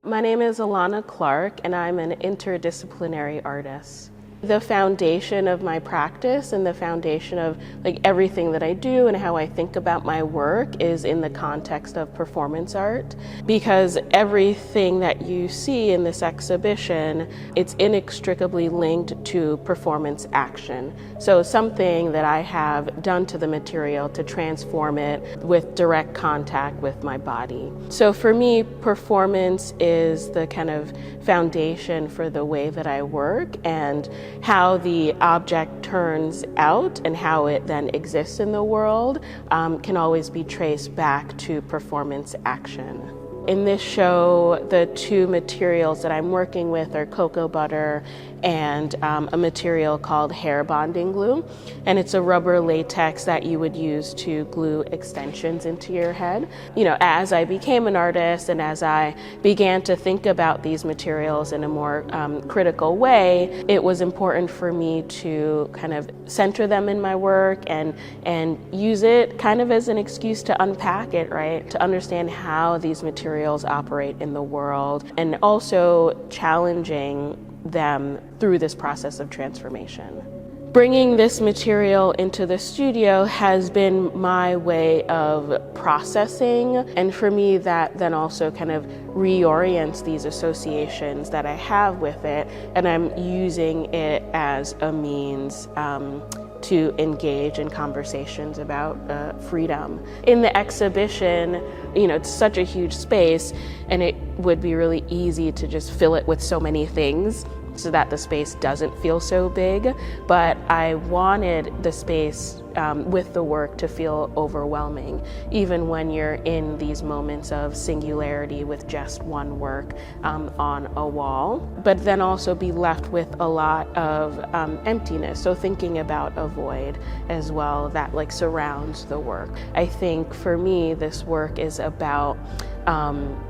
My name is Allana Clarke, and I'm an interdisciplinary artist. The foundation of my practice and the foundation of everything that I do and how I think about my work is in the context of performance art, because everything that you see in this exhibition, it's inextricably linked to performance action. So something that I have done to the material to transform it with direct contact with my body. So for me, performance is the kind of foundation for the way that I work, and how the object turns out and how it then exists in the world can always be traced back to performance action. In this show, the two materials that I'm working with are cocoa butter and a material called hair bonding glue. And it's a rubber latex that you would use to glue extensions into your head. You know, as I became an artist and as I began to think about these materials in a more critical way, it was important for me to kind of center them in my work and use it kind of as an excuse to unpack it, right? To understand how these materials operate in the world, and also challenging them through this process of transformation. Bringing this material into the studio has been my way of processing, and for me that then also kind of reorients these associations that I have with it, and I'm using it as a means to engage in conversations about freedom. In the exhibition, you know, it's such a huge space, and it would be really easy to just fill it with so many things so that the space doesn't feel so big. But I wanted the space with the work to feel overwhelming, even when you're in these moments of singularity with just one work on a wall, but then also be left with a lot of emptiness. So thinking about a void as well that surrounds the work. I think for me, this work is about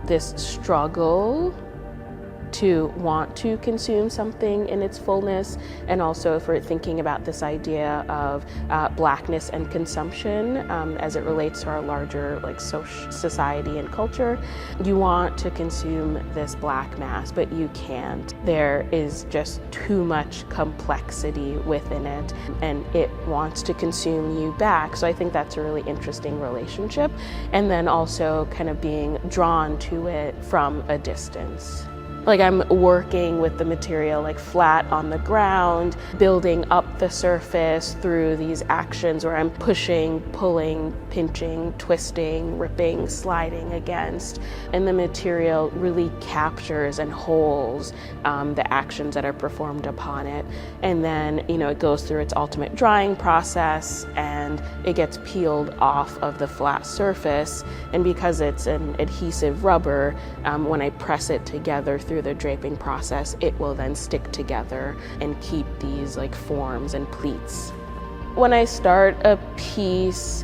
this struggle to want to consume something in its fullness, and also for thinking about this idea of blackness and consumption as it relates to our larger society and culture. You want to consume this black mass, but you can't. There is just too much complexity within it, and it wants to consume you back. So I think that's a really interesting relationship, and then also kind of being drawn to it from a distance. I'm working with the material flat on the ground, building up the surface through these actions where I'm pushing, pulling, pinching, twisting, ripping, sliding against. And the material really captures and holds the actions that are performed upon it. And then, it goes through its ultimate drying process, and it gets peeled off of the flat surface. And because it's an adhesive rubber, when I press it together through the draping process, it will then stick together and keep these forms and pleats. When I start a piece,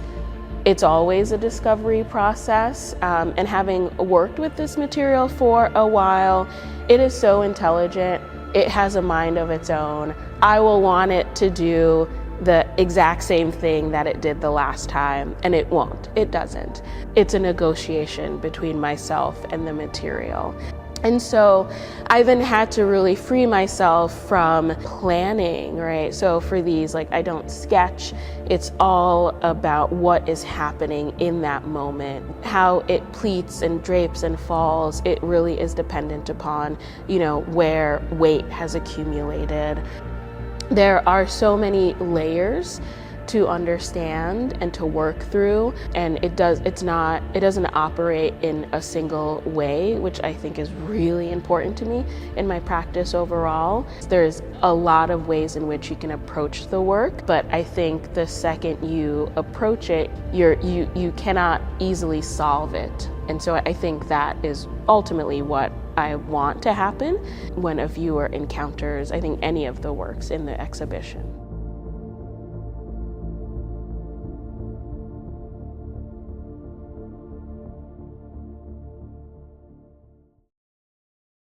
it's always a discovery process, and having worked with this material for a while, it is so intelligent. It has a mind of its own. I will want it to do the exact same thing that it did the last time, and it won't. It doesn't. It's a negotiation between myself and the material. And so I then had to really free myself from planning, right? So for these, I don't sketch. It's all about what is happening in that moment. How it pleats and drapes and falls, it really is dependent upon, where weight has accumulated. There are so many layers to understand and to work through, and it doesn't operate in a single way, which I think is really important to me in my practice overall. There's a lot of ways in which you can approach the work, but I think the second you approach it, you cannot easily solve it. And so I think that is ultimately what I want to happen when a viewer encounters, I think, any of the works in the exhibition.